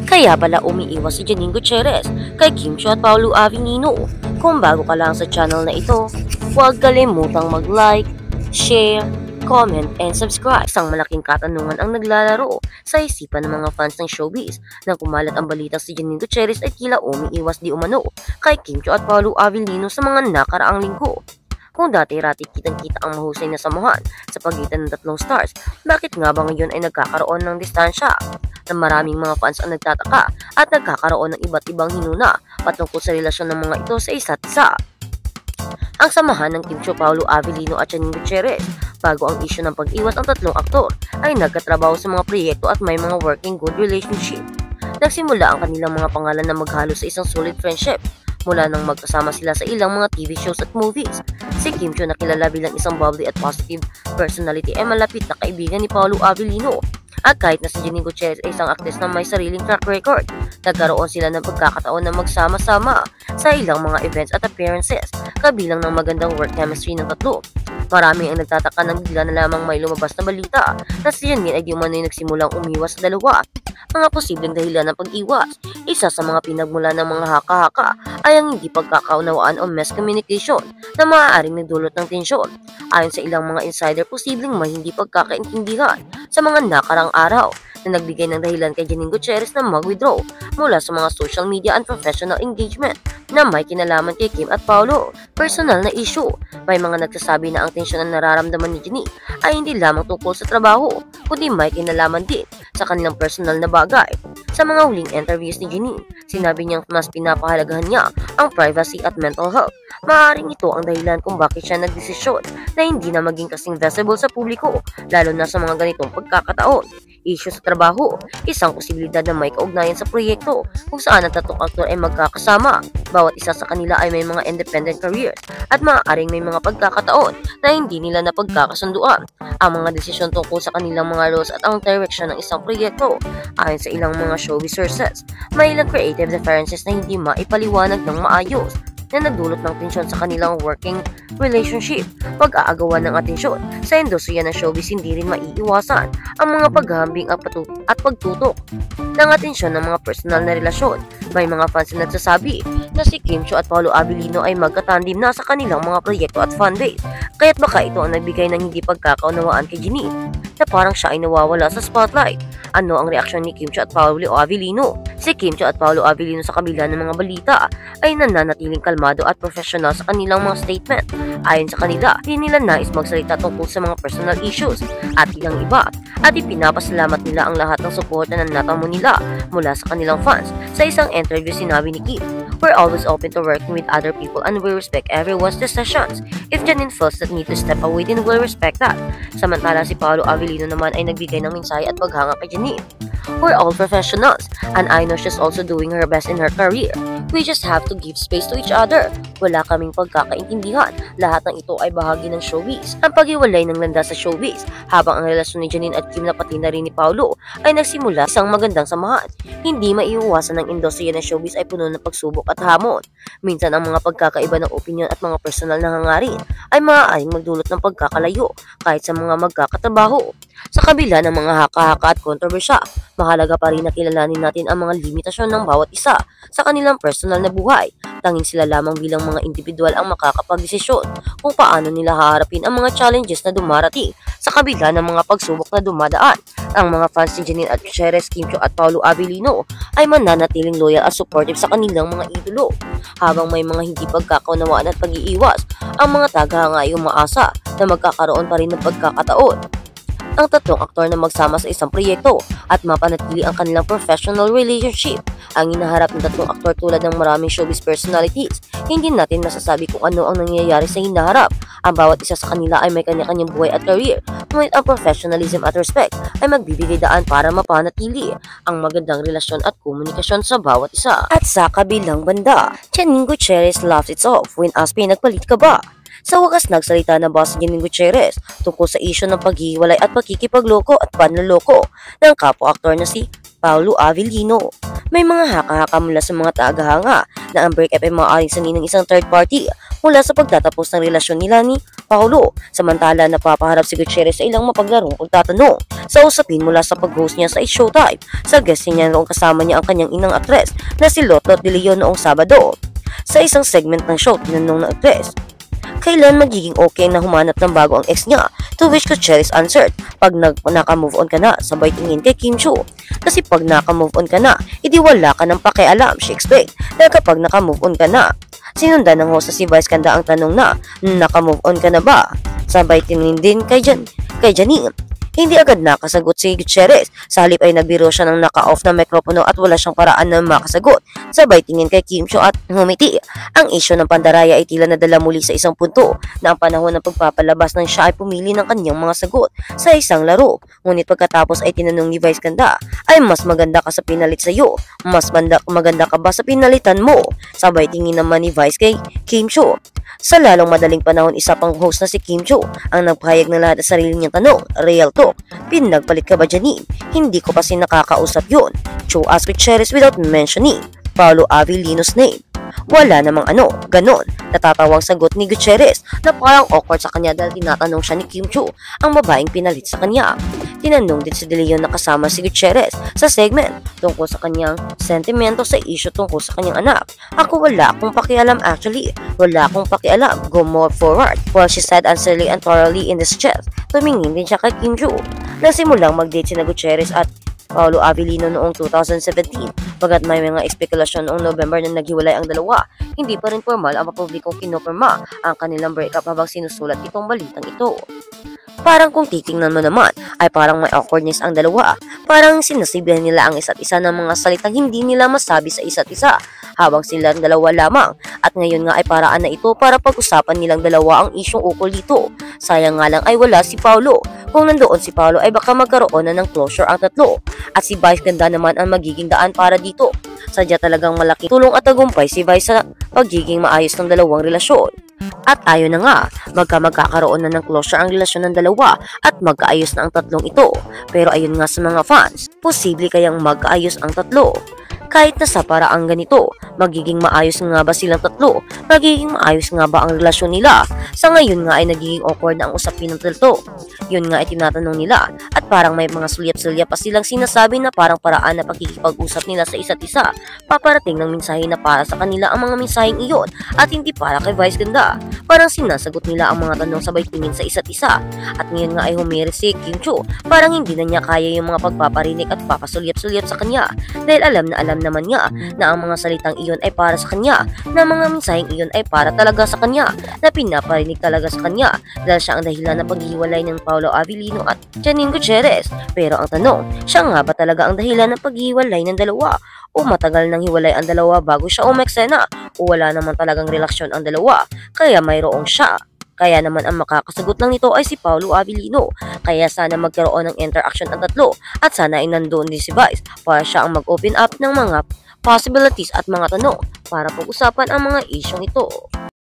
Kaya pala umiiwas si Janine Gutierrez kay Kim Chiu at Paolo Avellino. Kung bago ka lang sa channel na ito, huwag kalimutang mag-like, share, comment, and subscribe. Isang malaking katanungan ang naglalaro sa isipan ng mga fans ng showbiz nang kumalat ang balita si Janine Gutierrez ay tila umiiwas di umano kay Kim Chiu at Paolo Avellino sa mga nakaraang linggo. Kung dati-rati kitang-kita ang mahusay na samahan sa pagitan ng tatlong stars, bakit nga ba ngayon ay nagkakaroon ng distansya? Na maraming mga fans ang nagtataka at nagkakaroon ng iba't ibang hinuna patungkol sa relasyon ng mga ito sa isa't isa. Ang samahan ng Kim Chiu, Paolo Avellino at Janine Gutierrez bago ang isyu ng pag-iwas ang tatlong aktor ay nagkatrabaho sa mga proyekto at may mga working good relationship. Nagsimula ang kanilang mga pangalan na maghalo sa isang solid friendship mula nang magkasama sila sa ilang mga TV shows at movies. Si Kim Chiu na kilala bilang isang bubbly at positive personality ay malapit na kaibigan ni Paolo Avellino. At kahit na si Janine Gutierrez ay isang actress na may sariling track record, nagkaroon sila ng pagkakataon na magsama-sama sa ilang mga events at appearances, kabilang ng magandang work chemistry ng tatlo. Marami ang nagtataka nang bigla na lamang may lumabas na balita na si Janine ay di umano'y nagsimulang umiwas sa dalawa. Mga posibleng dahilan ng pag-iwas, isa sa mga pinagmula ng mga haka-haka ay ang hindi pagkakaunawaan o miscommunication na maaaring nagdulot ng tensyon. Ayon sa ilang mga insider, posibleng may hindi pagkakaintindihan sa mga nakarang araw na nagbigay ng dahilan kay Janine Gutierrez na mag-withdraw mula sa mga social media and professional engagement na may kinalaman kay Kim at Paolo. Personal na issue. May mga nagsasabi na ang tensyon na nararamdaman ni Janine ay hindi lamang tungkol sa trabaho, kundi may kinalaman din sa kanilang personal na bagay. Sa mga huling interviews ni Janine, sinabi niyang mas pinapahalagahan niya ang privacy at mental health. Maaaring ito ang dahilan kung bakit siya nagdesisyon na hindi na maging kasing visible sa publiko, lalo na sa mga ganitong pagkakataon. Issue sa trabaho, isang posibilidad na may kaugnayan sa proyekto kung saan ang tatlong aktor ay magkakasama. Bawat isa sa kanila ay may mga independent careers at maaaring may mga pagkakataon na hindi nila napagkakasunduan ang mga desisyon tungkol sa kanilang mga roles at ang direction ng isang proyekto. Ayon sa ilang mga showbiz sources, may ilang creative differences na hindi maipaliwanag ng maayos na nagdulot ng tensyon sa kanilang working relationship. Pag-aagawan ng atensyon sa industriya ng showbiz, hindi rin maiiwasan ang mga paghahambing at pagtutok ng atensyon ng mga personal na relasyon. May mga fans na nagsasabi na si Kim Chiu at Paolo Avellino ay magkatandim na sa kanilang mga proyekto at fanbase, kaya't baka ito ang nagbigay ng hindi pagkakaunawaan kay Janine na parang siya ay nawawala sa spotlight. Ano ang reaksyon ni Kim Chiu at Paolo Avellino? Si Kim Chiu at Paolo Avellino sa kabila ng mga balita ay nananatiling kalmado at professional sa kanilang mga statement. Ayon sa kanila, hindi nila nais magsalita tungkol sa mga personal issues at ilang iba, at ipinapasalamat nila ang lahat ng suporta na natamo nila mula sa kanilang fans. Sa isang interview, sinabi ni Kim, "We're always open to working with other people and we respect everyone's decisions. If Janine feels that need to step away, then we'll respect that." Samantala si Paolo Avellino naman ay nagbigay ng mensahe at paghanga kay Janine. "We're all professionals and I know she's also doing her best in her career. We just have to give space to each other. Wala kaming pagkakaintindihan. Lahat ng ito ay bahagi ng showbiz." Ang paghiwalay ng landas sa showbiz habang ang relasyon ni Janine at Kim na pati na rin ni Paolo ay nagsimula isang magandang samahan. Hindi maiiwasan ng industriya ng showbiz ay puno ng pagsubok at hamon. Minsan ang mga pagkakaiba ng opinyon at mga personal na hangarin ay maaaring magdulot ng pagkakalayo kahit sa mga magkakatrabaho. Sa kabila ng mga haka-haka at kontrobersya, mahalaga pa rin na kilalanin natin ang mga limitasyon ng bawat isa sa kanilang personal na buhay. Tanging sila lamang bilang mga individual ang makakapagdesisyon kung paano nila haharapin ang mga challenges na dumarating sa kabila ng mga pagsubok na dumadaan. Ang mga fans ni Janine at Gutierrez, Kim Chiu at Paolo Avellino ay mananatiling loyal at supportive sa kanilang mga idolo. Habang may mga hindi pagkakaunawaan at pag-iiwas, ang mga tagahanga ay umaasa na magkakaroon pa rin ng pagkakataon ang tatlong aktor na magsama sa isang proyekto at mapanatili ang kanilang professional relationship. Ang hinaharap ng tatlong aktor tulad ng maraming showbiz personalities, hindi natin masasabi kung ano ang nangyayari sa hinaharap. Ang bawat isa sa kanila ay may kanya-kanyang buhay at career, ngunit ang professionalism at respect ay magbibigay daan para mapanatili ang magandang relasyon at komunikasyon sa bawat isa. At sa kabilang banda, Janine Gutierrez laughs it off when asked, "Pinagpalit ka ba?" Sa wakas, nagsalita na ba si Janine Gutierrez tungkol sa isyu ng paghihiwalay at pagkikipagloko at panloloko ng kapwa-aktor na si Paolo Avellino. May mga haka-haka mula sa mga tagahanga na ang breakup ay maaaring sanhi ng isang third party mula sa pagtatapos ng relasyon nila ni Paulo. Samantala, napapaharap si Gutierrez sa ilang mapaglarong pagtatanong sa usapin mula sa pag-host niya sa Showtime. Sa guest niya noong kasama niya ang kanyang inang aktres na si Lotlot de Leon noong Sabado. Sa isang segment ng show, tinanong ng aktres, kailan magiging okay na humanap ng bago ang ex niya? To which Gutierrez answered, pag naka-move on ka na, sabay tingin kay Kim Chiu. Kasi pag naka-move on ka na, edi wala ka ng pakialam, she explained. Dahil kapag naka-move on ka na, sinundan ng host na si Vice Ganda ang tanong na, naka-move on ka na ba? Sabay tingin din kay Janine. Hindi agad nakasagot si Gutierrez. Sa halip ay nagbiro siya ng naka-off na mikropono at wala siyang paraan na makasagot. Sabay tingin kay Kim Chiu at ngumiti. Ang isyu ng pandaraya ay tila nadala muli sa isang punto na ang panahon ng pagpapalabas ng siya ay pumili ng kanyang mga sagot sa isang laro. Ngunit pagkatapos ay tinanong ni Vice Ganda, ay mas maganda ka sa pinalit sa'yo? Mas maganda ka ba sa pinalitan mo? Sabay tingin naman ni Vice kay Kim Chiu. Sa lalong madaling panahon, isa pang host na si Kim Chiu ang nagpahayag ng lahat sa sarili niyang tanong. Real talk, pinagpalit ka ba, Janine? Hindi ko kasi nakakausap yun. Chiu asked Gutierrez without mentioning Paolo Avellino's name. Wala namang ganon. Natatawang sagot ni Gutierrez na parang awkward sa kanya dahil tinatanong siya ni Kim Chiu ang babaeng pinalit sa kanya. Tinanong din si De Leon na kasama si Gutierrez sa segment tungkol sa kanyang sentimento sa issue tungkol sa kanyang anak. Ako wala akong pakialam actually. Wala akong pakialam. Go more forward. Well, she said answerly and thoroughly in this chat. Tumingin din siya kay Kim Chiu. Nasimulang mag-date si Gutierrez at Paolo Avellino noong 2017. Bagat may mga espekulasyon noong November na naghiwalay ang dalawa, hindi pa rin formal ang mapublikong kinopirma ang kanilang breakup habang sinusulat itong balitang ito. Parang kung titingnan mo naman, ay parang may awkwardness ang dalawa. Parang sinasibihan nila ang isa't isa ng mga salitang hindi nila masabi sa isa't isa habang silang dalawa lamang. At ngayon nga ay paraan na ito para pag-usapan nilang dalawa ang isyong ukol dito. Sayang nga lang ay wala si Paulo. Kung nandoon si Paulo ay baka magkaroon na ng closure ang tatlo. At si Vice Ganda naman ang magiging daan para dito. Sadya talagang malaking tulong at tagumpay si Vice sa pagiging maayos ng dalawang relasyon. At ayon na nga, magkakaroon na ng closure ang relasyon ng dalawa at magkaayos na ang tatlong ito. Pero ayon nga sa mga fans, posible kayang magkaayos ang tatlo. Kahit na sa paraang ganito, magiging maayos nga ba silang tatlo? Magiging maayos nga ba ang relasyon nila? Sa ngayon nga ay nagiging awkward na ang usapin ng tatlo. Yun nga ay tinatanong nila at parang may mga sulyap-sulyap pa silang sinasabi na parang paraan na pakikipag-usap nila sa isa't isa. Paparating ng mensahe na para sa kanila ang mga mensaheng iyon at hindi para kay Vice Ganda. Parang sinasagot nila ang mga tanong sabay tingin sa isa't isa. At ngayon nga ay humiri si Kim Chiu. Parang hindi na niya kaya yung mga pagpaparinig at papasulyap-sulyap sa kanya dahil alam naman niya na ang mga salitang iyon ay para sa kanya, na mga mensaheng iyon ay para talaga sa kanya, na pinaparinig talaga sa kanya dahil siya ang dahilan ng paghiwalay ng Paolo Avellino at Janine Gutierrez. Pero ang tanong, siya nga ba talaga ang dahilan ng paghiwalay ng dalawa? O matagal nang hiwalay ang dalawa bago siya umeksena? O wala naman talagang relasyon ang dalawa, kaya mayroong siya? Kaya naman ang makakasagot lang nito ay si Paolo Avellino. Kaya sana magkaroon ng interaction ang tatlo at sana ay nandoon din si Vice para siya ang mag-open up ng mga possibilities at mga tanong para pag-usapan ang mga isyong ito.